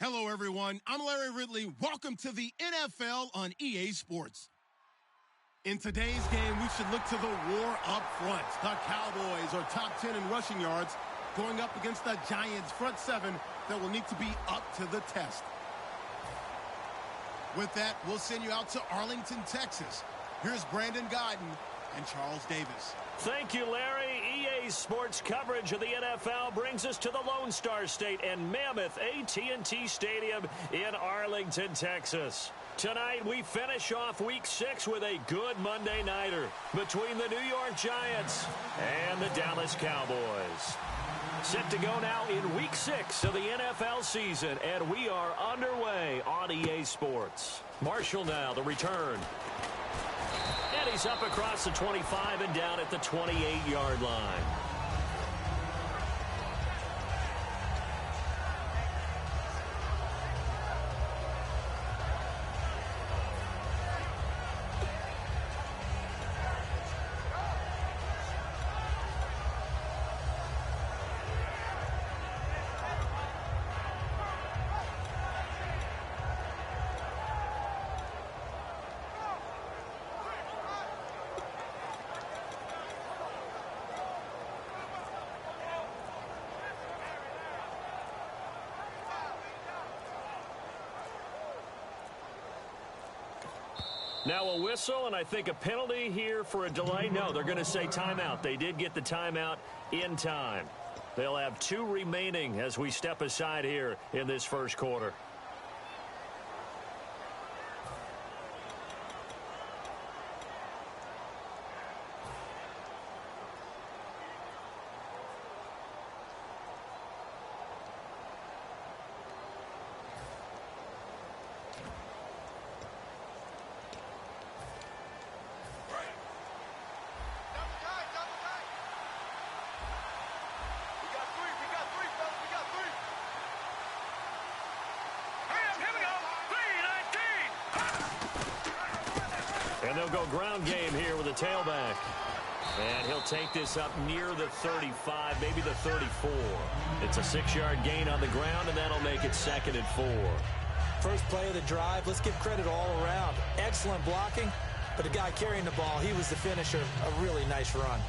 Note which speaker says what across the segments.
Speaker 1: Hello, everyone. I'm Larry Ridley. Welcome to the NFL on EA Sports. In today's game, we should look to the war up front. The Cowboys are top 10 in rushing yards, going up against the Giants' front seven that will need to be up to the test. With that, we'll send you out to Arlington, Texas. Here's Brandon Godden and Charles Davis.
Speaker 2: Thank you, Larry. EA Sports coverage of the NFL brings us to the Lone Star State and Mammoth AT&T Stadium in Arlington, Texas. Tonight, we finish off Week 6 with a good Monday nighter between the New York Giants and the Dallas Cowboys. Set to go now in Week 6 of the NFL season, and we are underway on EA Sports. Marshall now, the return. And he's up across the 25 and down at the 28-yard line. Now a whistle, and I think a penalty here for a delay. No, they're going to say timeout. They did get the timeout in time. They'll have 2 remaining as we step aside here in this first quarter. And they'll go ground game here with a tailback. And he'll take this up near the 35, maybe the 34. It's a 6-yard gain on the ground, and that'll make it 2nd and 4.
Speaker 3: First play of the drive, let's give credit all around. Excellent blocking, but the guy carrying the ball, he was the finisher. A really nice run.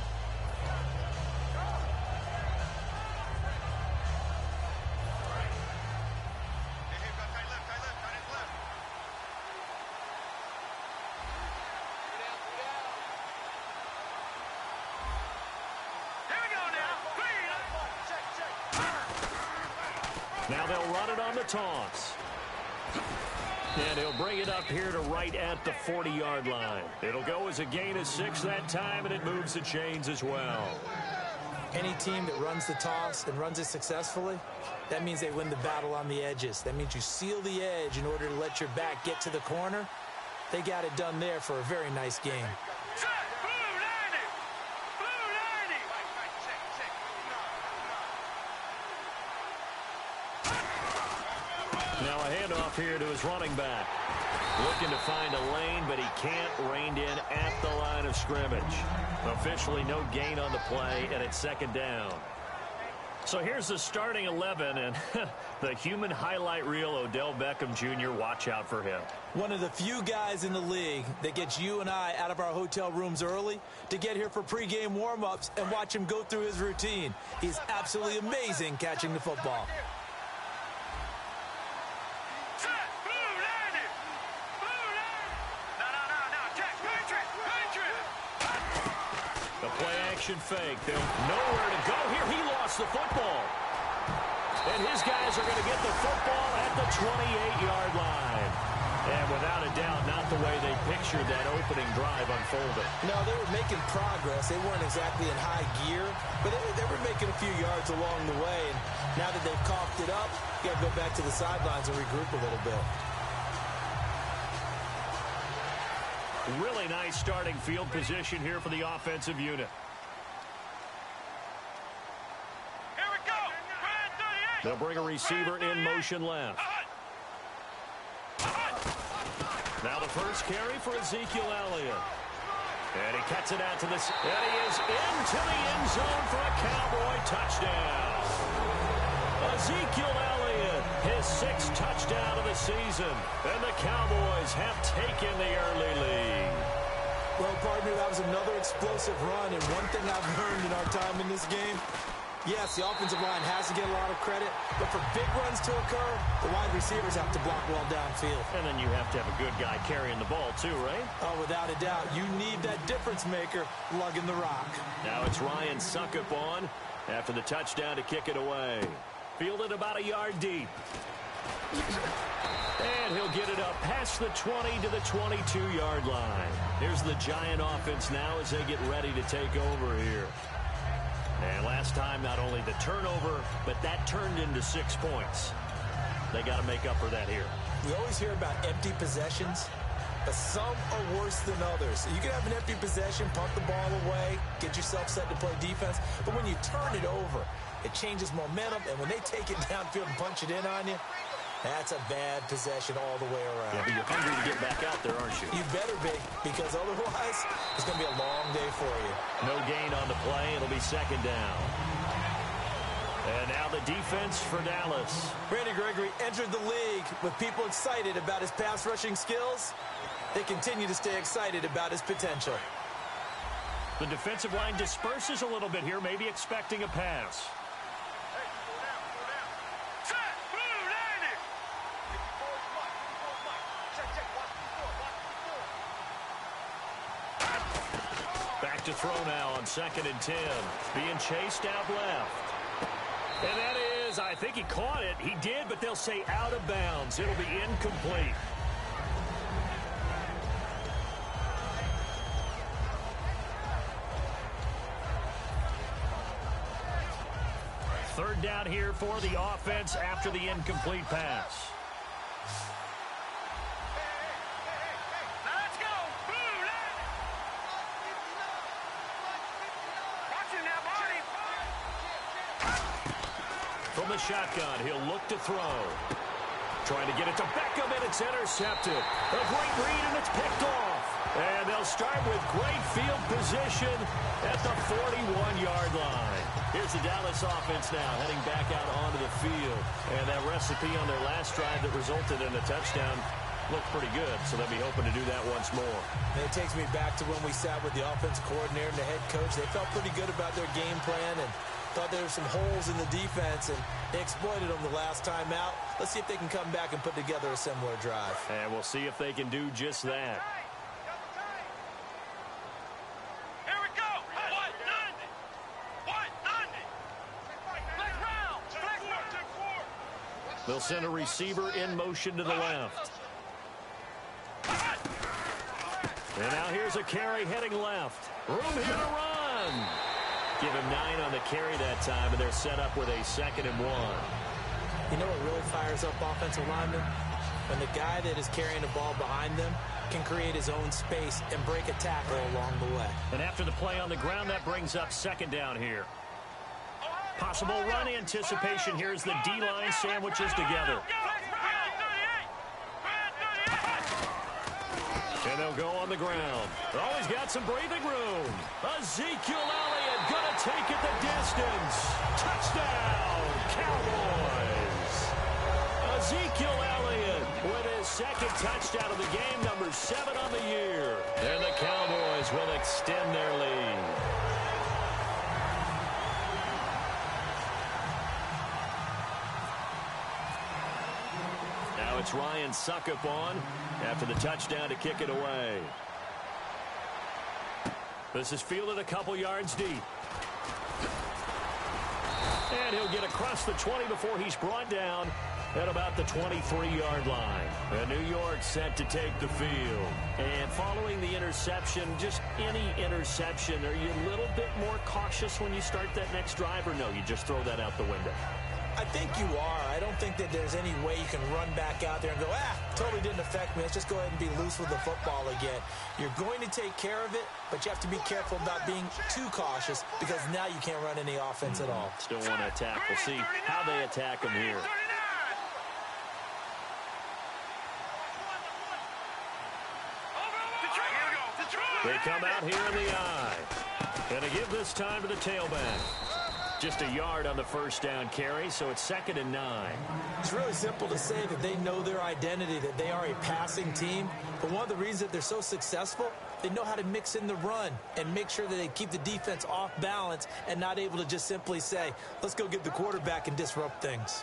Speaker 2: Now they'll run it on the toss. And he'll bring it up here to right at the 40-yard line. It'll go as a gain of 6 that time, and it moves the chains as well.
Speaker 3: Any team that runs the toss and runs it successfully, that means they win the battle on the edges. That means you seal the edge in order to let your back get to the corner. They got it done there for a very nice game.
Speaker 2: Now a handoff here to his running back. Looking to find a lane, but he can't. Reined in at the line of scrimmage. Officially no gain on the play, and it's 2nd down. So here's the starting 11, and the human highlight reel, Odell Beckham Jr., watch out for him.
Speaker 3: One of the few guys in the league that gets you and I out of our hotel rooms early to get here for pregame warm-ups and watch him go through his routine. He's absolutely amazing catching the football.
Speaker 2: Fake. They'll nowhere to go here. He lost the football. And his guys are going to get the football at the 28-yard line. And without a doubt, not the way they pictured that opening drive unfolding.
Speaker 3: No, they were making progress. They weren't exactly in high gear, but they were making a few yards along the way. And now that they've coughed it up, you got to go back to the sidelines and regroup a little bit.
Speaker 2: Really nice starting field position here for the offensive unit. They'll bring a receiver in motion left. Now the first carry for Ezekiel Elliott. And he cuts it out to this. And he is into the end zone for a Cowboy touchdown. Ezekiel Elliott, his 6th touchdown of the season. And the Cowboys have taken the early lead.
Speaker 3: Well, partner, that was another explosive run. And one thing I've learned in our time in this game, yes, the offensive line has to get a lot of credit, but for big runs to occur, the wide receivers have to block well downfield.
Speaker 2: And then you have to have a good guy carrying the ball too, right?
Speaker 3: Oh, without a doubt. You need that difference maker lugging the rock.
Speaker 2: Now it's Ryan Suckup on after the touchdown to kick it away. Fielded about a yard deep. And he'll get it up past the 20 to the 22-yard line. Here's the Giant offense now as they get ready to take over here. And last time, not only the turnover, but that turned into 6 points. They got to make up for that here.
Speaker 3: We always hear about empty possessions, but some are worse than others. You can have an empty possession, punt the ball away, get yourself set to play defense, but when you turn it over, it changes momentum, and when they take it downfield and punch it in on you, that's a bad possession all the way around.
Speaker 2: Yeah, but you're hungry to get back out there, aren't you?
Speaker 3: You better be, because otherwise, it's going to be a long day for you.
Speaker 2: No gain on the play. It'll be 2nd down. And now the defense for Dallas.
Speaker 3: Randy Gregory entered the league with people excited about his pass rushing skills. They continue to stay excited about his potential.
Speaker 2: The defensive line disperses a little bit here, maybe expecting a pass. Back to throw now on 2nd and 10. Being chased out left. And that is, I think he caught it. He did, but they'll say out of bounds. It'll be incomplete. Third down here for the offense after the incomplete pass. From the shotgun, he'll look to throw. Trying to get it to Beckham, and it's intercepted. A great read, and it's picked off. And they'll start with great field position at the 41-yard line. Here's the Dallas offense now, heading back out onto the field. And that recipe on their last drive that resulted in a touchdown looked pretty good, so they'll be hoping to do that once more.
Speaker 3: And it takes me back to when we sat with the offensive coordinator and the head coach. They felt pretty good about their game plan and thought there were some holes in the defense, and they exploited them the last time out. Let's see if they can come back and put together a similar drive.
Speaker 2: And we'll see if they can do just that.
Speaker 4: Here we go.
Speaker 2: They'll send a receiver in motion to the left. And now here's a carry heading left. Room here to run. Give him 9 on the carry that time, and they're set up with a 2nd and 1.
Speaker 3: You know what really fires up offensive linemen? When the guy that is carrying the ball behind them can create his own space and break a tackle along the way.
Speaker 2: And after the play on the ground, that brings up 2nd down here. Possible run anticipation here as the D-line sandwiches together. And they'll go on the ground. Oh, he's got some breathing room. Ezekiel Elliott gonna take it the distance. Touchdown, Cowboys. Ezekiel Elliott with his 2nd touchdown of the game, number 7 on the year. And the Cowboys will extend their lead. Now it's Ryan Suckup on after the touchdown to kick it away. This is fielded a couple yards deep. And he'll get across the 20 before he's brought down at about the 23-yard line. And New York set to take the field. And following the interception, just any interception, are you a little bit more cautious when you start that next drive, or no, you just throw that out the window?
Speaker 3: I think you are. I don't think that there's any way you can run back out there and go, totally didn't affect me. Let's just go ahead and be loose with the football again. You're going to take care of it, but you have to be careful about being too cautious because now you can't run any offense at all.
Speaker 2: Still want to attack. We'll see how they attack him here. They come out here in the eye. And they give this time to the tailback. Just a yard on the first down carry, so it's 2nd and 9.
Speaker 3: It's really simple to say that they know their identity, that they are a passing team. But one of the reasons that they're so successful, they know how to mix in the run and make sure that they keep the defense off balance and not able to just simply say, let's go get the quarterback and disrupt things.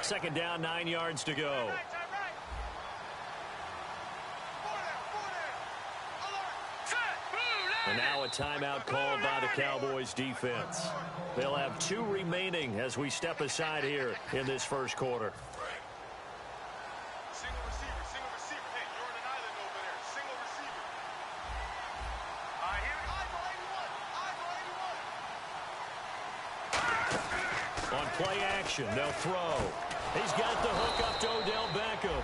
Speaker 2: 2nd down, 9 yards to go. And now a timeout called by the Cowboys defense. They'll have 2 remaining as we step aside here in this first quarter.
Speaker 4: Single receiver. Hey, you're on an island over there. Single receiver. All right, here we go.
Speaker 2: On play action, they'll throw. He's got the hook up to Odell Beckham.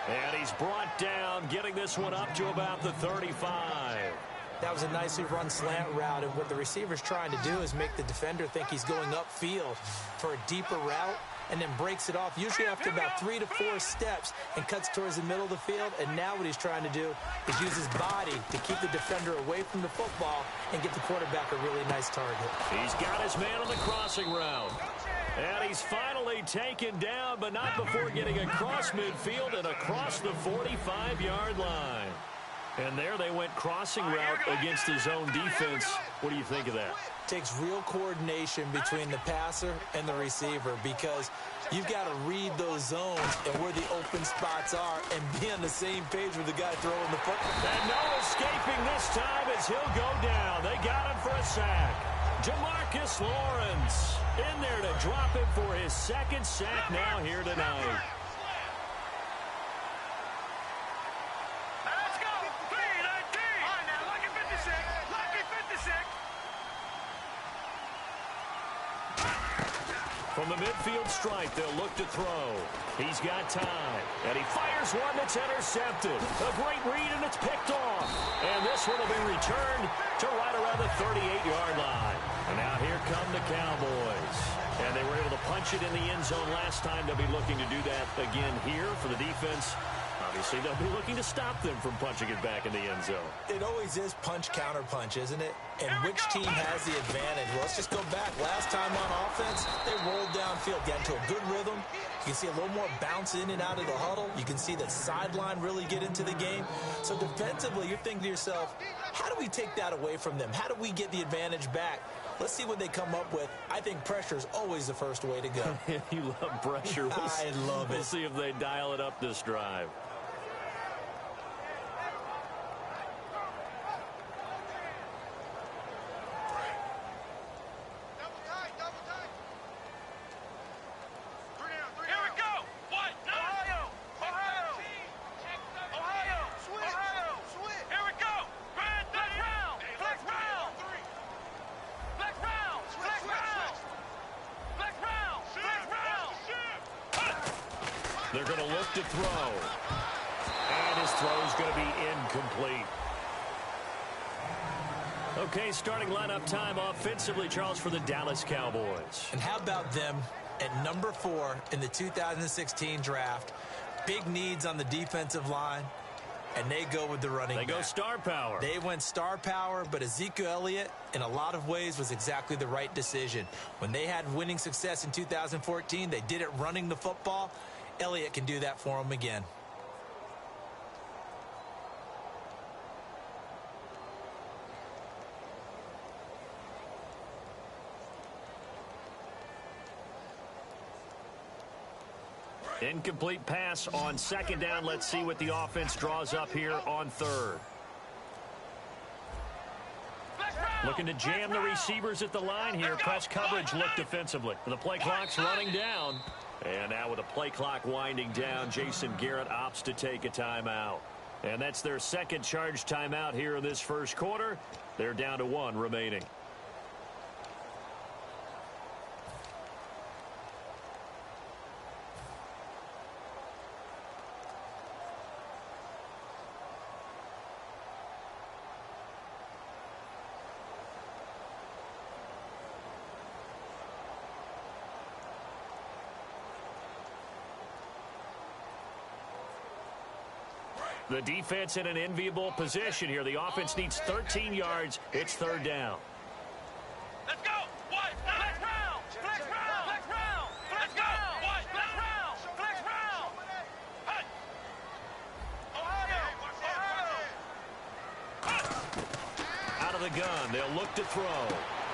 Speaker 2: And he's brought down, getting this one up to about the 35.
Speaker 3: That was a nicely run slant route, and what the receiver's trying to do is make the defender think he's going upfield for a deeper route, and then breaks it off, usually after about 3 to 4 steps, and cuts towards the middle of the field. And now what he's trying to do is use his body to keep the defender away from the football and get the quarterback a really nice target.
Speaker 2: He's got his man on the crossing route. And he's finally taken down, but not before getting across midfield and across the 45-yard line. And there they went crossing route against his own defense. What do you think of that?
Speaker 3: Takes real coordination between the passer and the receiver, because you've got to read those zones and where the open spots are and be on the same page with the guy throwing the football.
Speaker 2: And no escaping this time as he'll go down. They got him for a sack. Demarcus Lawrence in there to drop him for his 2nd sack now here tonight.
Speaker 4: Let's go. 3-19. All right, now, lucky 56. Lucky 56.
Speaker 2: From the midfield stripe, they'll look to throw. He's got time. And he fires one that's intercepted. A great read, and it's picked off. And this one will be returned to right around the 38-yard line. And now here come the Cowboys. And they were able to punch it in the end zone last time. They'll be looking to do that again here for the defense. Obviously, they'll be looking to stop them from punching it back in the end zone.
Speaker 3: It always is punch, counter punch, isn't it? And which team has the advantage? Well, let's just go back. Last time on offense, they rolled downfield, got into a good rhythm. You can see a little more bounce in and out of the huddle. You can see the sideline really get into the game. So defensively, you're thinking to yourself, how do we take that away from them? How do we get the advantage back? Let's see what they come up with. I think pressure is always the first way to go.
Speaker 2: You love pressure.
Speaker 3: I love it.
Speaker 2: We'll see if they dial it up this drive. They're going to look to throw. And his throw is going to be incomplete. Okay, starting lineup time offensively, Charles, for the Dallas Cowboys.
Speaker 3: And how about them at number 4 in the 2016 draft? Big needs on the defensive line, and they go with the running back.
Speaker 2: They go star power.
Speaker 3: They went star power, but Ezekiel Elliott, in a lot of ways, was exactly the right decision. When they had winning success in 2014, they did it running the football. Elliott can do that for them again.
Speaker 2: Incomplete pass on 2nd down. Let's see what the offense draws up here on 3rd. Looking to jam the receivers at the line here. Press coverage look defensively. The play clock's running down. And now with the play clock winding down, Jason Garrett opts to take a timeout. And that's their 2nd charge timeout here in this first quarter. They're down to 1 remaining. The defense in an enviable position here. The offense needs 13 yards. It's third down.
Speaker 4: Let's go! What? Flex round! Flex round! Flex round! Let's go! What? Flex round! Flex round! Hey! Ohio!
Speaker 2: Out of the gun. They'll look to throw.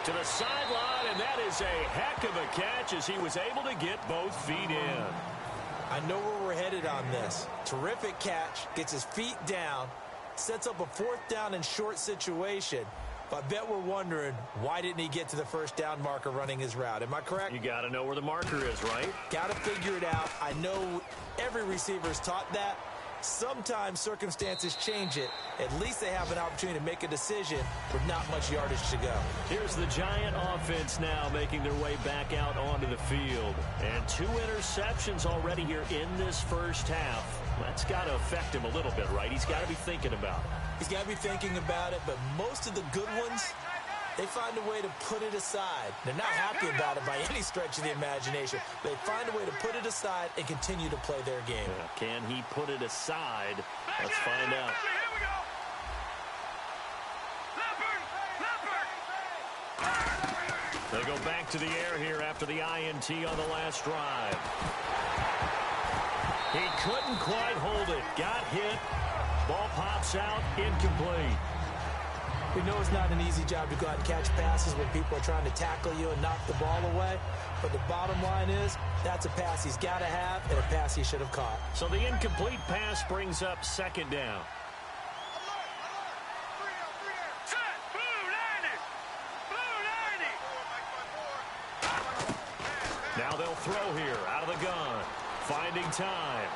Speaker 2: To the sideline, and that is a heck of a catch as he was able to get both feet in.
Speaker 3: I know where we're headed on this. Terrific catch, gets his feet down, sets up a fourth down and short situation. But I bet we're wondering, why didn't he get to the first down marker running his route? Am I correct?
Speaker 2: You got to know where the marker is, right?
Speaker 3: Got to figure it out. I know every receiver is taught that. Sometimes circumstances change it. At least they have an opportunity to make a decision with not much yardage to go.
Speaker 2: Here's the Giant offense now making their way back out onto the field. And 2 interceptions already here in this first half. That's got to affect him a little bit, right? He's got to be thinking about it.
Speaker 3: He's got to be thinking about it, but most of the good ones, they find a way to put it aside. They're not happy about it by any stretch of the imagination. They find a way to put it aside and continue to play their game.
Speaker 2: Can he put it aside? Let's find out.
Speaker 4: Here we go! Leopard!
Speaker 2: They go back to the air here after the INT on the last drive. He couldn't quite hold it. Got hit. Ball pops out. Incomplete.
Speaker 3: We know it's not an easy job to go out and catch passes when people are trying to tackle you and knock the ball away. But the bottom line is, that's a pass he's got to have and a pass he should have caught.
Speaker 2: So the incomplete pass brings up second down.
Speaker 4: Set! Blue 90! Blue 90!
Speaker 2: Now they'll throw here out of the gun. Finding time.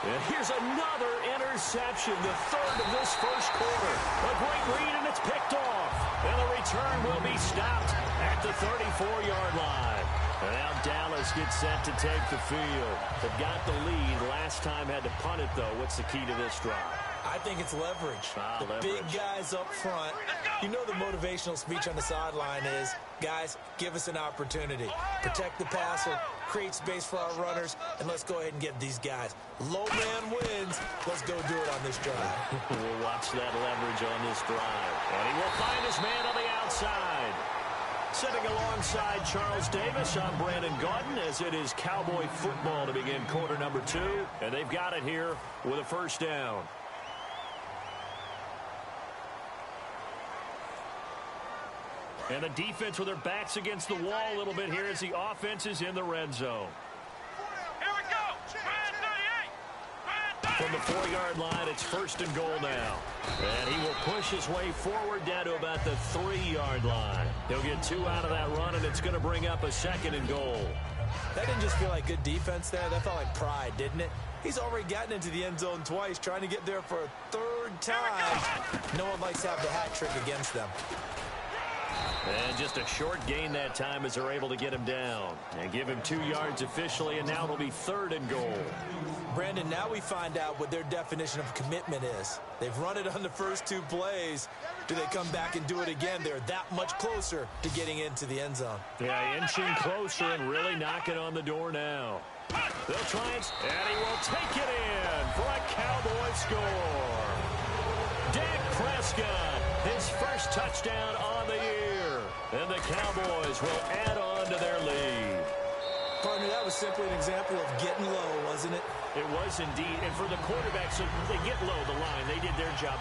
Speaker 2: And here's another interception, the third of this first quarter. A great read, and it's picked off. And the return will be stopped at the 34-yard line. And now Dallas gets set to take the field. They've got the lead. Last time had to punt it, though. What's the key to this drive?
Speaker 3: I think it's leverage. The big guys up front. You know the motivational speech on the sideline is, guys, give us an opportunity. Protect the passer, create space for our runners, and let's go ahead and get these guys. Low man wins. Let's go do it on this drive.
Speaker 2: We'll watch that leverage on this drive. And he will find his man on the outside. Sitting alongside Charles Davis, I'm Brandon Gaudin, as it is Cowboy football to begin quarter number 2. And they've got it here with a first down. And the defense with their backs against the wall a little bit here as the offense is in the red zone.
Speaker 4: Here we go! Brand 38!
Speaker 2: From the 4-yard line, it's first and goal now. And he will push his way forward down to about the 3-yard line. He'll get 2 out of that run, and it's going to bring up a second and goal.
Speaker 3: That didn't just feel like good defense there. That felt like pride, didn't it? He's already gotten into the end zone twice, trying to get there for a third time. No one likes to have the hat trick against them.
Speaker 2: And just a short gain that time as they're able to get him down. And give him 2 yards officially, and now it'll be third and goal.
Speaker 3: Brandon, now we find out what their definition of commitment is. They've run it on the first 2 plays. Do they come back and do it again? They're that much closer to getting into the end zone.
Speaker 2: Yeah, inching closer and really knocking on the door now. They'll try it, and he will take it in for a Cowboy score. Dak Prescott, his first touchdown on the year. And the Cowboys will add on to their lead.
Speaker 3: Partner, that was simply an example of getting low, wasn't it?
Speaker 2: It was indeed. And for the quarterbacks, they get low the line. They did their job.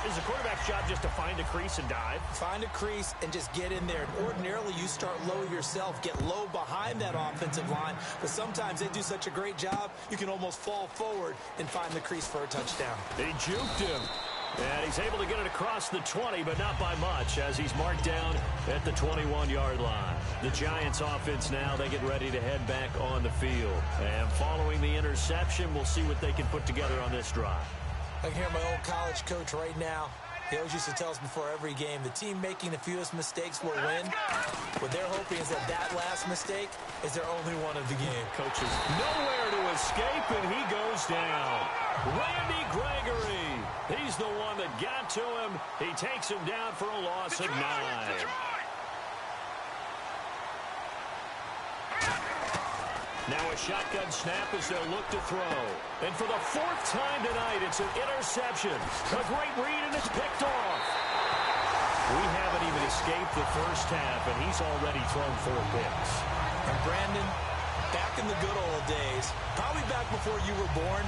Speaker 2: Is the quarterback's job just to find a crease and dive?
Speaker 3: Find a crease and just get in there. Ordinarily, you start low yourself, get low behind that offensive line. But sometimes they do such a great job, you can almost fall forward and find the crease for a touchdown.
Speaker 2: They juked him. And he's able to get it across the 20, but not by much, as he's marked down at the 21-yard line. The Giants offense now, they get ready to head back on the field. And following the interception, we'll see what they can put together on this drive.
Speaker 3: I can hear my old college coach right now. He always used to tell us before every game, the team making the fewest mistakes will win. What they're hoping is that that last mistake is their only one of the game.
Speaker 2: Coaches nowhere to escape, and he goes down. Randy Gregory. He's the one that got to him. He takes him down for a loss of 9. Now a shotgun snap as they'll look to throw. And for the fourth time tonight, it's an interception. A great read, and it's picked off. We haven't even escaped the first half, and he's already thrown 4 picks.
Speaker 3: And Brandon, back in the good old days, probably back before you were born,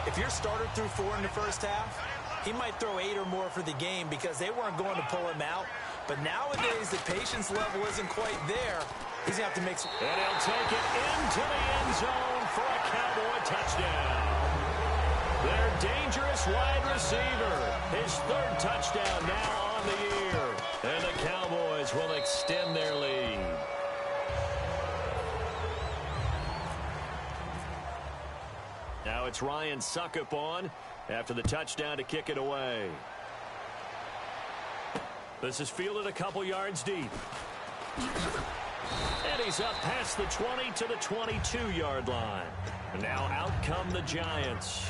Speaker 3: if your starter threw 4 in the first half, he might throw 8 or more for the game because they weren't going to pull him out. But nowadays, the patience level isn't quite there. He's going to have to make some...
Speaker 2: And he'll take it into the end zone for a Cowboy touchdown. Their dangerous wide receiver. His 3rd touchdown now on the year. And the Cowboys will extend their lead. Now it's Ryan Suckup on after the touchdown to kick it away. This is fielded a couple yards deep. And he's up past the 20 to the 22-yard line. And now out come the Giants.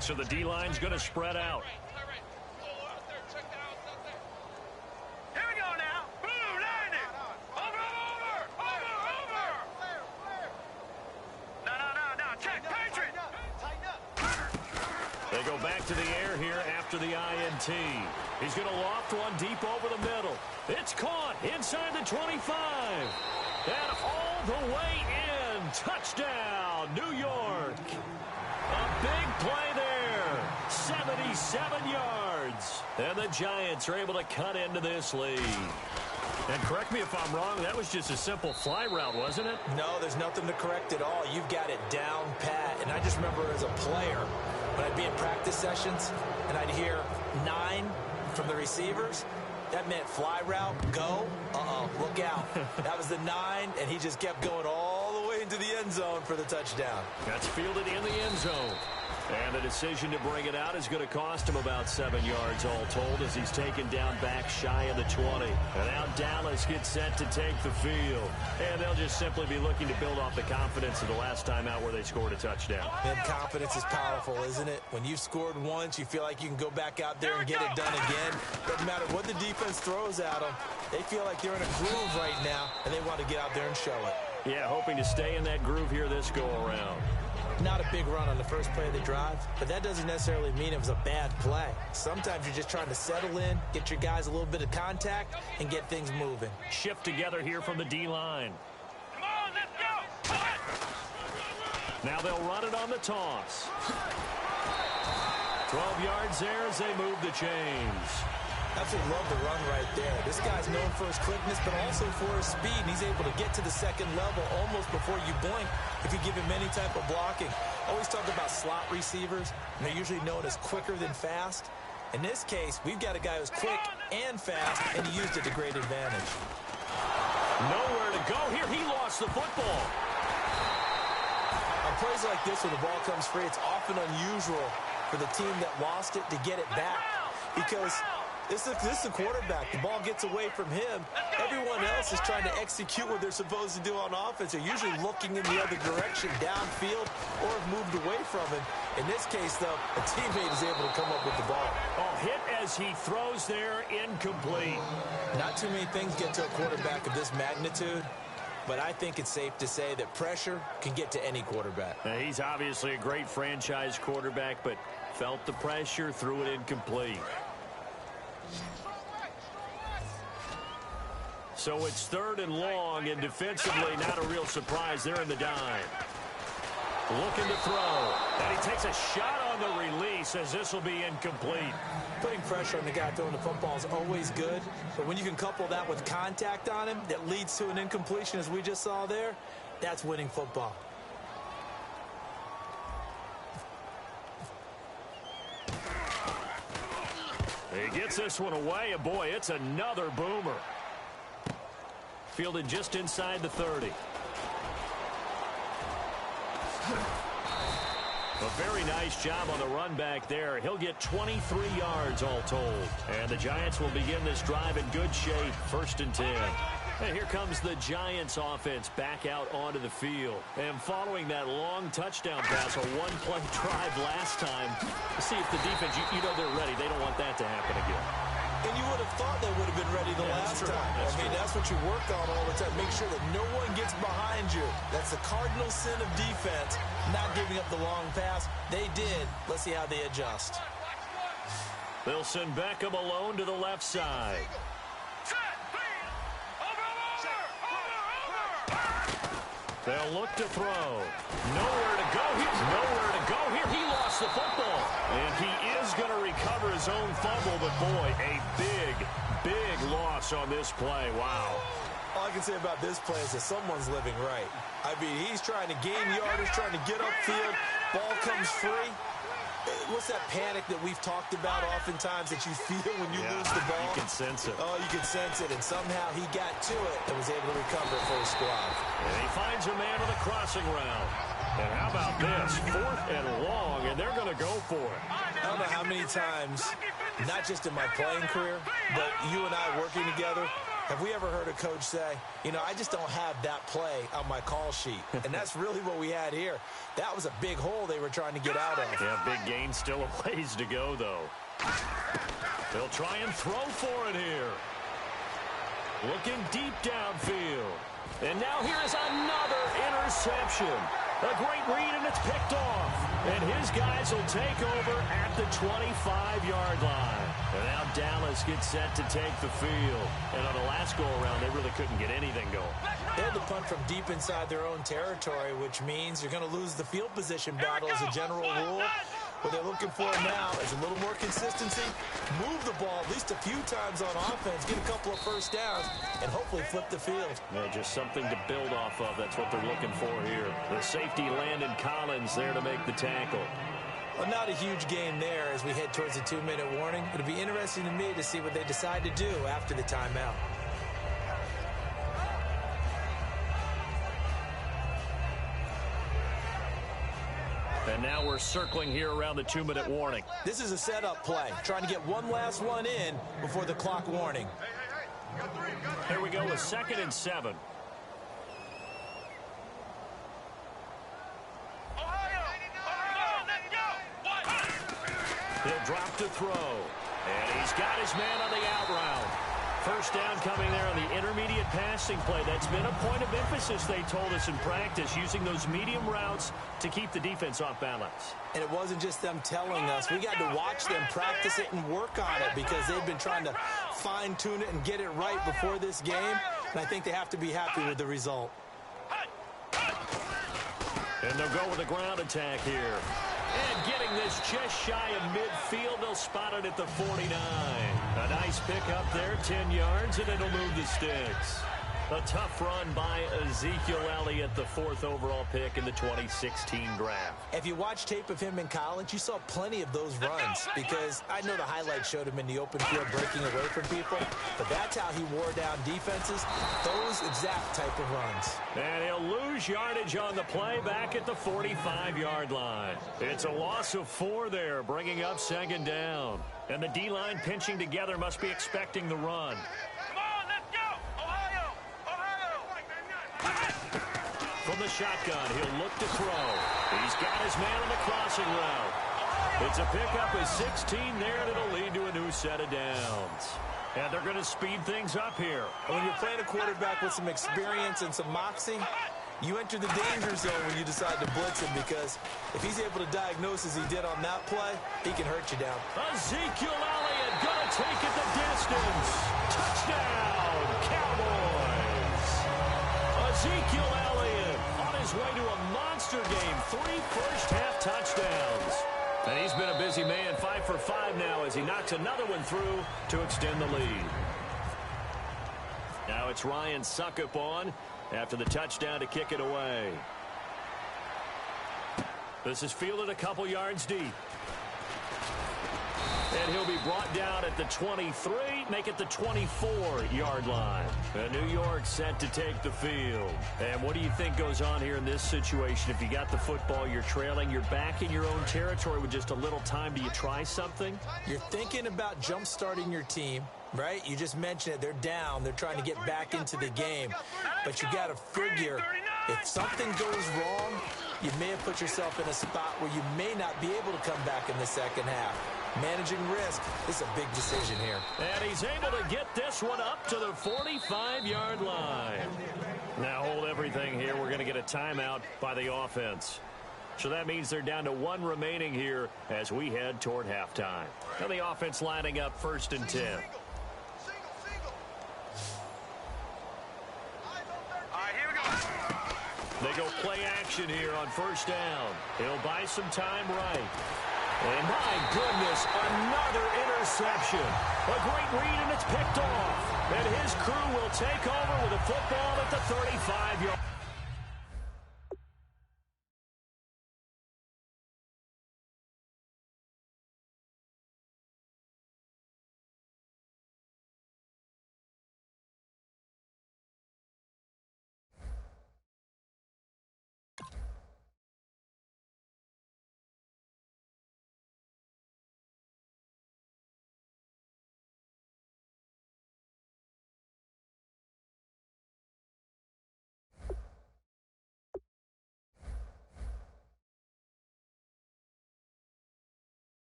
Speaker 2: So the D-line's going to spread out.
Speaker 4: Here we go now. Boom, landing. Over. No. Check, Patriot.
Speaker 2: They go back to the air here after the INT. He's going to loft one deep over the middle. It's caught inside the 25. And all the way in. Touchdown, New York. A big play there. 77 yards. And the Giants are able to cut into this lead. And correct me if I'm wrong, that was just a simple fly route, wasn't it?
Speaker 3: No, there's nothing to correct at all. You've got it down pat. And I just remember as a player, when I'd be in practice sessions and I'd hear 9 from the receivers, that meant fly route, go, look out. That was the 9, and he just kept going all the way into the end zone for the touchdown.
Speaker 2: That's fielded in the end zone. And the decision to bring it out is going to cost him about 7 yards all told as he's taken down back shy of the 20. And now Dallas gets set to take the field. And they'll just simply be looking to build off the confidence of the last time out where they scored a touchdown.
Speaker 3: And confidence is powerful, isn't it? When you've scored once, you feel like you can go back out there and get it done again. Doesn't matter what the defense throws at them. They feel like they're in a groove right now, and they want to get out there and show it.
Speaker 2: Yeah, hoping to stay in that groove here this go-around.
Speaker 3: Not a big run on the first play of the drive, but that doesn't necessarily mean it was a bad play. Sometimes you're just trying to settle in, get your guys a little bit of contact, and get things moving.
Speaker 2: Shift together here from the D-line.
Speaker 4: Come on, let's go.
Speaker 2: Now they'll run it on the toss. 12 yards there as they move the chains.
Speaker 3: Absolutely love the run right there. This guy's known for his quickness, but also for his speed. And he's able to get to the second level almost before you blink if you give him any type of blocking. Always talk about slot receivers, and they're usually known as quicker than fast. In this case, we've got a guy who's quick and fast, and he used it to great advantage.
Speaker 2: Nowhere to go here. He lost the football.
Speaker 3: On plays like this where the ball comes free, it's often unusual for the team that lost it to get it back because this is the quarterback. The ball gets away from him. Everyone else is trying to execute what they're supposed to do on offense. They're usually looking in the other direction, downfield, or have moved away from him. In this case, though, a teammate is able to come up with the ball.
Speaker 2: Oh, hit as he throws there, incomplete.
Speaker 3: Not too many things get to a quarterback of this magnitude, but I think it's safe to say that pressure can get to any quarterback.
Speaker 2: Now, he's obviously a great franchise quarterback, but felt the pressure, threw it incomplete. So it's 3rd and long, and defensively not a real surprise. They're in the dime. Looking to throw. And he takes a shot on the release as this will be incomplete.
Speaker 3: Putting pressure on the guy throwing the football is always good, but when you can couple that with contact on him that leads to an incompletion, as we just saw there, that's winning football.
Speaker 2: He gets this one away, and boy, it's another boomer. Fielded just inside the 30. A very nice job on the run back there. He'll get 23 yards all told. And the Giants will begin this drive in good shape, 1st and 10. And here comes the Giants offense back out onto the field. And following that long touchdown pass, a one-play drive last time, see if the defense, you know they're ready. They don't want that to happen again.
Speaker 3: And you would have thought they would have been ready the last time. That's what you work on all the time. Make sure that no one gets behind you. That's the cardinal sin of defense, not giving up the long pass. They did. Let's see how they adjust.
Speaker 2: They'll send Beckham alone to the left side. They'll look to throw. Nowhere to go here. Nowhere to go here. He lost the football. And he is going to recover his own fumble. But, boy, a big loss on this play. Wow.
Speaker 3: All I can say about this play is that someone's living right. I mean, he's trying to gain yardage, trying to get upfield. Ball comes free. What's that panic that we've talked about oftentimes that you feel when you lose the ball?
Speaker 2: You can sense it.
Speaker 3: Oh, you can sense it. And somehow he got to it and was able to recover it for his squad.
Speaker 2: And he finds a man on the crossing route. And how about this? 4th and long, and they're going to go for it.
Speaker 3: I don't know how many times, not just in my playing career, but you and I working together, have we ever heard a coach say, you know, I just don't have that play on my call sheet. And that's really what we had here. That was a big hole they were trying to get out of.
Speaker 2: Yeah, big gain, still a ways to go, though. They'll try and throw for it here. Looking deep downfield. And now here is another interception. A great read, and it's picked off. And his guys will take over at the 25-yard line. And now Dallas gets set to take the field. And on the last go-around, they really couldn't get anything going.
Speaker 3: They had to punt from deep inside their own territory, which means you're going to lose the field position battle as a general rule. What they're looking for now is a little more consistency, move the ball at least a few times on offense, get a couple of first downs, and hopefully flip the field.
Speaker 2: Yeah, just something to build off of. That's what they're looking for here. The safety, Landon Collins, there to make the tackle.
Speaker 3: Well, not a huge gain there as we head towards the 2-minute warning. It'll be interesting to me to see what they decide to do after the timeout.
Speaker 2: And now we're circling here around the 2-minute warning.
Speaker 3: This is a setup play, trying to get one last one in before the clock warning.
Speaker 2: Here we go with 2nd and 7. He'll drop to throw. And he's got his man on the out route. First down coming there on the intermediate passing play. That's been a point of emphasis, they told us in practice, using those medium routes to keep the defense off balance.
Speaker 3: And it wasn't just them telling us. We got to watch them practice it and work on it because they've been trying to fine-tune it and get it right before this game. And I think they have to be happy with the result.
Speaker 2: And they'll go with a ground attack here. And getting this just shy of midfield, they'll spot it at the 49. A nice pick up there, 10 yards, and it'll move the sticks. A tough run by Ezekiel Elliott, the 4th overall pick in the 2016 draft.
Speaker 3: If you watch tape of him in college, you saw plenty of those runs because I know the highlights showed him in the open field breaking away from people, but that's how he wore down defenses, those exact type of runs.
Speaker 2: And he'll lose yardage on the play back at the 45-yard line. It's a loss of 4 there, bringing up 2nd down. And the D-line pinching together must be expecting the run. From the shotgun, he'll look to throw. He's got his man on the crossing route. It's a pickup of 16 there, and it'll lead to a new set of downs. And they're going to speed things up here.
Speaker 3: When you're playing a quarterback with some experience and some moxie, you enter the danger zone when you decide to blitz him because if he's able to diagnose as he did on that play, he can hurt you down.
Speaker 2: Ezekiel Elliott going to take it the distance. Touchdown, Cowboys. Ezekiel Elliott on his way to a monster game. 3 first-half touchdowns. And he's been a busy man, 5 for 5 now as he knocks another one through to extend the lead. Now it's Ryan Suckup on after the touchdown to kick it away. This is fielded a couple yards deep. And he'll be brought down at the 23, make it the 24-yard line. And New York set to take the field. And what do you think goes on here in this situation? If you got the football, you're trailing, you're back in your own territory with just a little time. Do you try something?
Speaker 3: You're thinking about jump-starting your team, right? You just mentioned it. They're down. They're trying to get back into the game. But you got to figure if something goes wrong, you may have put yourself in a spot where you may not be able to come back in the second half. Managing risk is a big decision here.
Speaker 2: And he's able to get this one up to the 45-yard line. Now hold everything here. We're going to get a timeout by the offense. So that means they're down to one remaining here as we head toward halftime. Now the offense lining up 1st and 10. They go play action here on 1st down. He'll buy some time right. And my goodness, another interception. A great read, and it's picked off. And his crew will take over with a football at the 35-yard.